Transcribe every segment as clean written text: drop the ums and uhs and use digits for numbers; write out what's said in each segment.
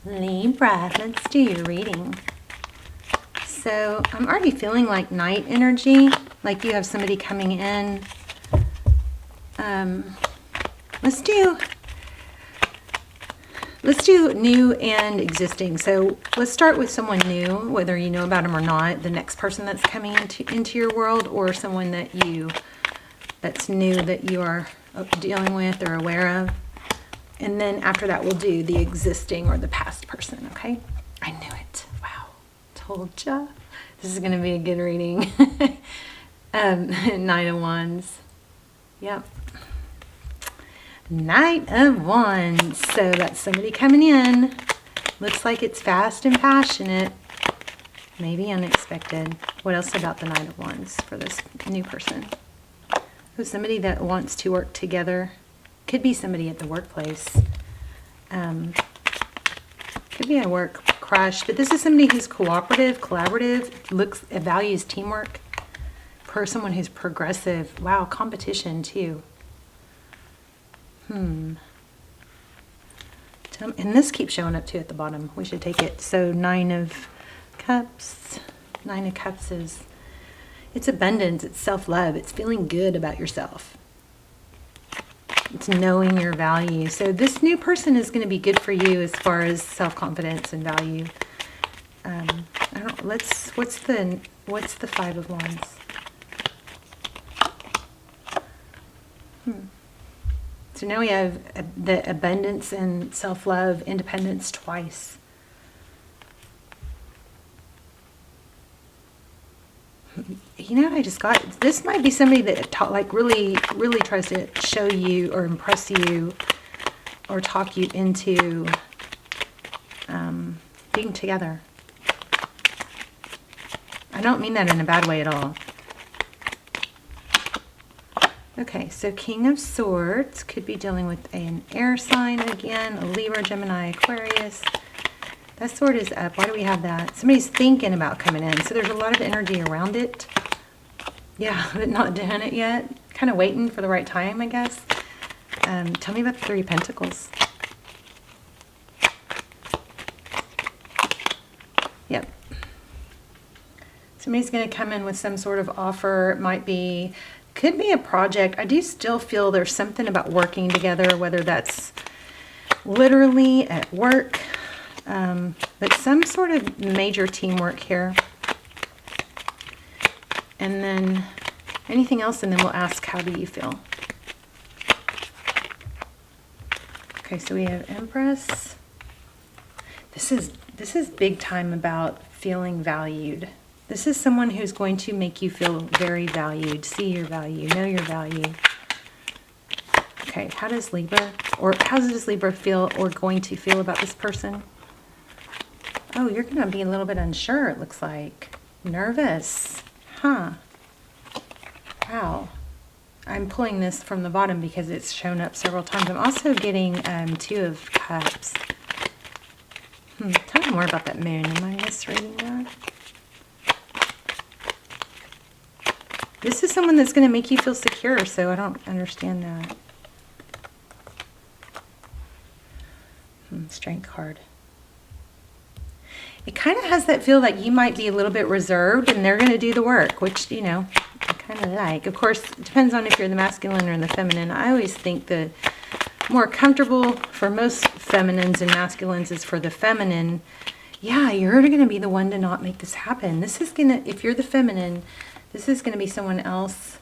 Libra, let's do your reading. So I'm already feeling like night energy, like you have somebody coming in. Let's do new and existing. So let's start with someone new, whether you know about them or not, the next person that's coming into your world, or someone that's new that you are dealing with or aware of. And then after that, we'll do the existing or the past person, okay? I knew it. Wow. Told ya. This is going to be a good reading. Nine of Wands. Yep. Knight of Wands. So that's somebody coming in. Looks like it's fast and passionate. Maybe unexpected. What else about the Knight of Wands for this new person? Who's somebody that wants to work together. Could be somebody at the workplace. Could be a work crush, but this is somebody who's cooperative, collaborative, values teamwork. For someone who's progressive. Wow, competition too. And this keeps showing up too at the bottom. We should take it. So Nine of Cups. Nine of Cups is, it's abundance, it's self-love, it's feeling good about yourself. It's knowing your value. So this new person is going to be good for you as far as self-confidence and value. What's the Five of Wands? So now we have the abundance and self-love, independence twice. You know, I just got, this might be somebody that really tries to show you or impress you or talk you into being together. I don't mean that in a bad way at all. Okay, so King of Swords could be dealing with an air sign again, a Libra, Gemini, Aquarius. That sword is up. Why do we have that? Somebody's thinking about coming in. So there's a lot of energy around it. Yeah, but not doing it yet. Kind of waiting for the right time, I guess. Tell me about the Three of Pentacles. Yep. Somebody's going to come in with some sort of offer. It could be a project. I do still feel there's something about working together, whether that's literally at work, but some sort of major teamwork here. And then anything else, and then we'll ask, how do you feel? Okay, so we have Empress. This is big time about feeling valued. This is someone who's going to make you feel very valued, see your value, know your value. Okay, how does Libra feel or going to feel about this person? Oh, you're going to be a little bit unsure, it looks like. Nervous. Huh. Wow. I'm pulling this from the bottom because it's shown up several times. I'm also getting Two of Cups. Tell me more about that moon. Am I misreading that? This is someone that's going to make you feel secure, so I don't understand that. Strength card. It kind of has that feel like you might be a little bit reserved and they're going to do the work, which, you know, I kind of like. Of course, it depends on if you're the masculine or the feminine. I always think the more comfortable for most feminines and masculines is for the feminine. Yeah, you're going to be the one to not make this happen. This is going to, if you're the feminine, this is going to be someone else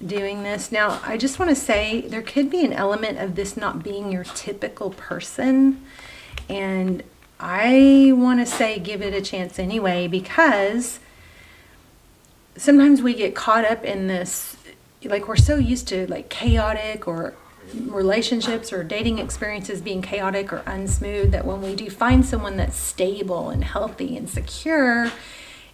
doing this. Now, I just want to say there could be an element of this not being your typical person. And I want to say give it a chance anyway, because sometimes we get caught up in this, like we're so used to like chaotic or relationships or dating experiences being chaotic or unsmooth, that when we do find someone that's stable and healthy and secure,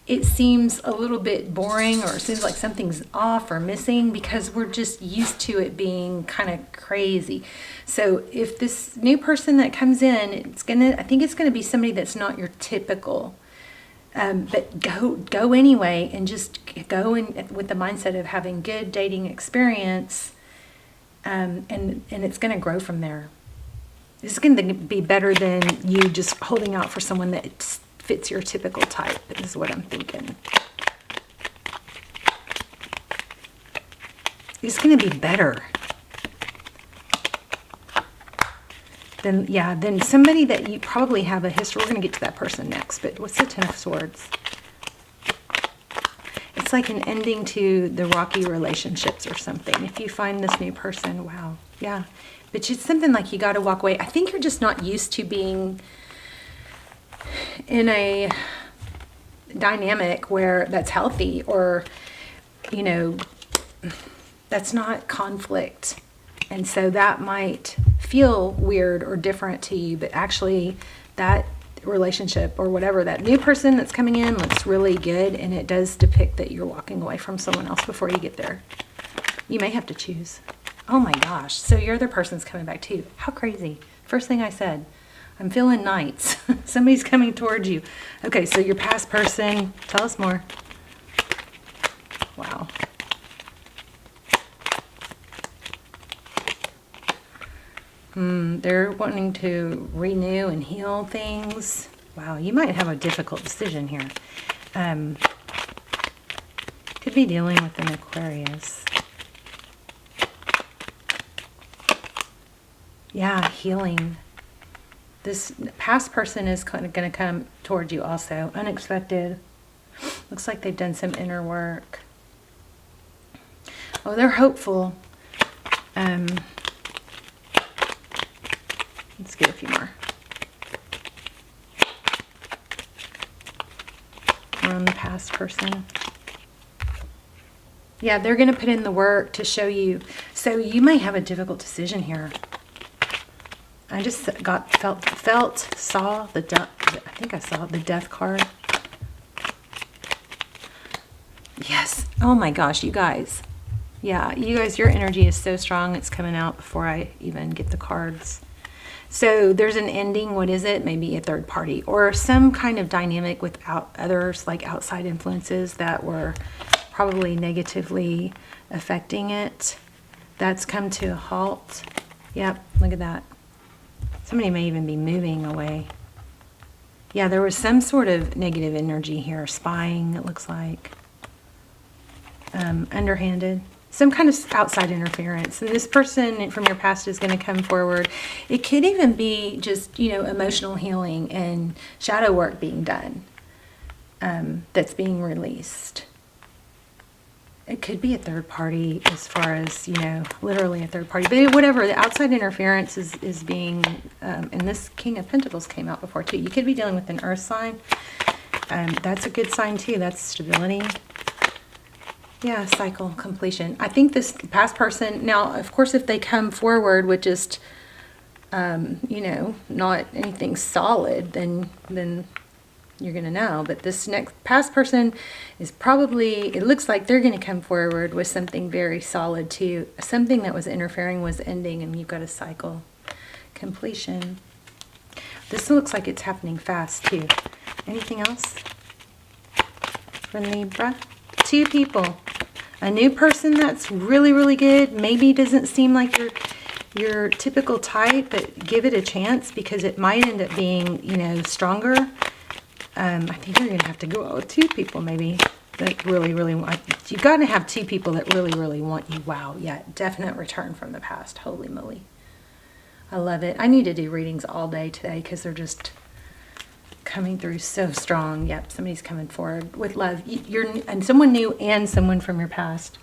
it seems a little bit boring, or it seems like something's off or missing because we're just used to it being kind of crazy. So if this new person that comes in, I think it's gonna be somebody that's not your typical, but go anyway, and just go in with the mindset of having good dating experience, and it's gonna grow from there. It's going to be better than you just holding out for someone that fits your typical type, is what I'm thinking. It's going to be better than, yeah, than somebody that you probably have a history. We're going to get to that person next, but what's the Ten of Swords? It's like an ending to the rocky relationships or something. If you find this new person, wow, yeah. But it's something like you got to walk away. I think you're just not used to being in a dynamic where that's healthy, or, you know, that's not conflict. And so that might feel weird or different to you, but actually that relationship or whatever, that new person that's coming in looks really good, and it does depict that you're walking away from someone else before you get there. You may have to choose. Oh my gosh, so your other person's coming back too. How crazy. First thing I said, I'm feeling knights. Somebody's coming towards you. Okay, so your past person, tell us more. Wow. They're wanting to renew and heal things. Wow, you might have a difficult decision here. Could be dealing with an Aquarius. Yeah, healing. This past person is kind of going to come towards you also. Unexpected. Looks like they've done some inner work. Oh, they're hopeful. Let's get a few more. On the past person. Yeah, they're going to put in the work to show you. So you may have a difficult decision here. I just saw the death. I think I saw the death card. Yes. Oh my gosh, you guys. Yeah, you guys, your energy is so strong. It's coming out before I even get the cards. So there's an ending. What is it? Maybe a third party or some kind of dynamic without others, like outside influences that were probably negatively affecting it. That's come to a halt. Yep, look at that. Somebody may even be moving away. Yeah, there was some sort of negative energy here. Spying, it looks like. Underhanded. Some kind of outside interference. And this person from your past is going to come forward. It could even be just, you know, emotional healing and shadow work being done. That's being released. It could be a third party as far as, you know, literally a third party. But whatever, the outside interference is being, and this King of Pentacles came out before too. You could be dealing with an earth sign. That's a good sign too. That's stability. Yeah, cycle completion. I think this past person, now, of course, if they come forward with just, you know, not anything solid, then you're going to know. But this next past person is probably, it looks like they're going to come forward with something very solid too. Something that was interfering was ending, and you've got a cycle completion. This looks like it's happening fast too. Anything else for Libra? Two people. A new person that's really, really good. Maybe doesn't seem like your typical type, but give it a chance because it might end up being, you know, stronger. I think you're going to have to go out with two people maybe that really, really want. You got to have two people that really, really want you. Wow, yeah, definite return from the past. Holy moly. I love it. I need to do readings all day today because they're just coming through so strong. Yep, somebody's coming forward with love. You're and someone new and someone from your past.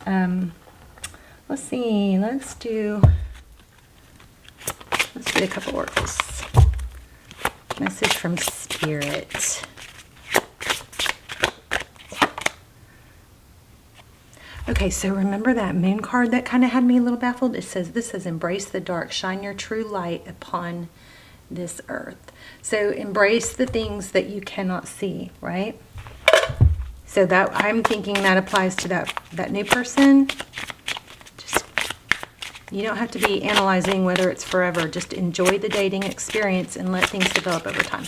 Let's see. Let's do a couple oracles. Message from Spirit. Okay, so remember that moon card that kind of had me a little baffled? It says, this says, embrace the dark, shine your true light upon this earth. So embrace the things that you cannot see, right? So that I'm thinking that applies to that new person. Just, you don't have to be analyzing whether it's forever. Just enjoy the dating experience and let things develop over time.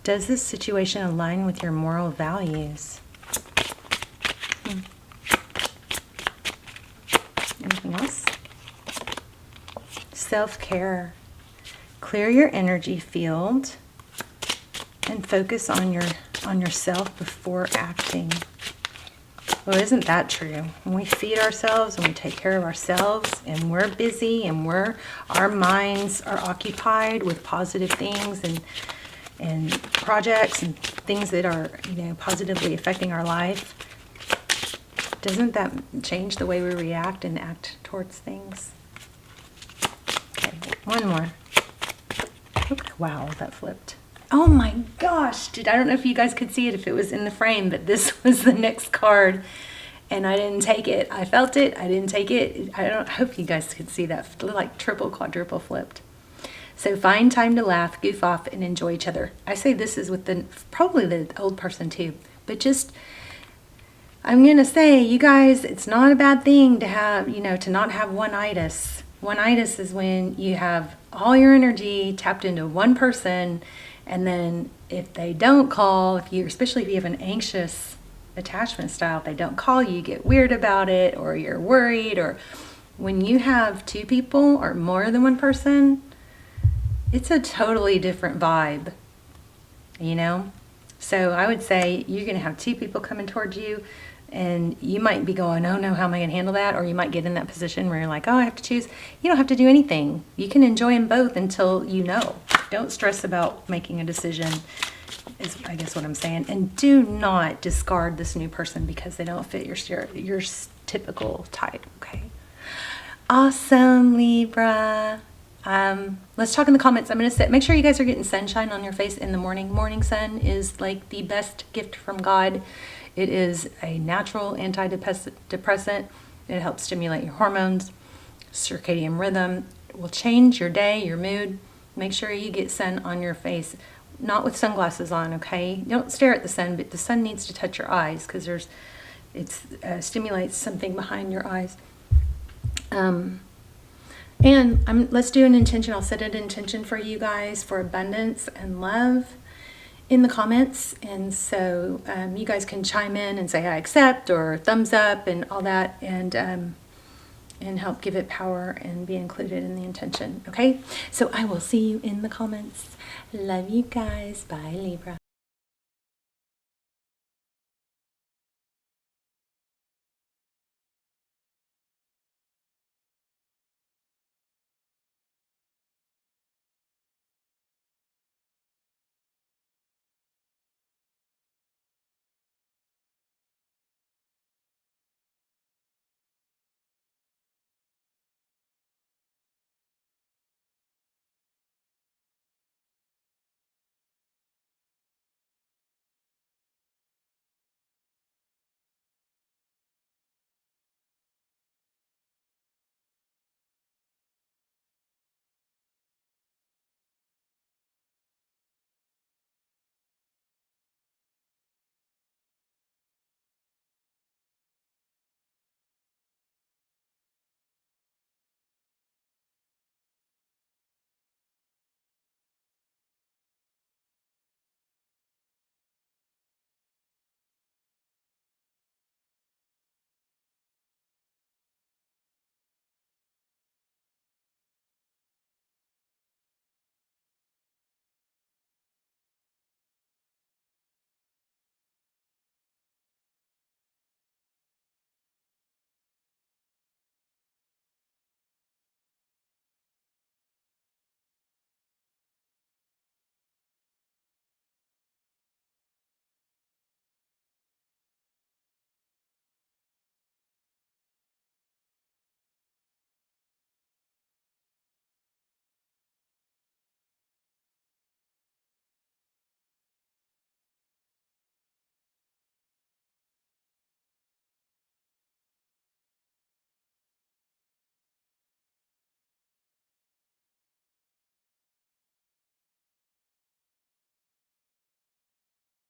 Does this situation align with your moral values? anything else. Self-care. Clear your energy field and focus on yourself before acting. Well, isn't that true? When we feed ourselves and we take care of ourselves and we're busy and our minds are occupied with positive things and projects and things that are, positively affecting our life, doesn't that change the way we react and act towards things? Okay, one more. Wow, that flipped. Oh my gosh, dude, I don't know if you guys could see it if it was in the frame, but this was the next card and I didn't take it. I felt it, I didn't take it. I hope you guys could see that, like triple, quadruple flipped. So find time to laugh, goof off, and enjoy each other. I say this is with probably the old person too, but just, I'm going to say, you guys, it's not a bad thing to have, to not have one-itis. One-itis is when you have all your energy tapped into one person, and then if they don't call, especially if you have an anxious attachment style, if they don't call you, you get weird about it, or you're worried, or when you have two people or more than one person, it's a totally different vibe, So I would say you're going to have two people coming towards you, and you might be going, oh no, how am I going to handle that? Or you might get in that position where you're like, oh, I have to choose. You don't have to do anything. You can enjoy them both until you know. Don't stress about making a decision, is I guess what I'm saying. And do not discard this new person because they don't fit your typical type, okay? Awesome, Libra. Let's talk in the comments. I'm going to say, make sure you guys are getting sunshine on your face in the morning. Morning sun is like the best gift from God. It is a natural antidepressant. It helps stimulate your hormones, circadian rhythm. It will change your day, your mood. Make sure you get sun on your face, not with sunglasses on, okay? Don't stare at the sun, but the sun needs to touch your eyes because it stimulates something behind your eyes. Let's do an intention. I'll set an intention for you guys for abundance and love in the comments, and so you guys can chime in and say I accept or thumbs up and all that, and help give it power and be included in the intention. Okay, so I will see you in the comments. Love you guys. Bye, Libra.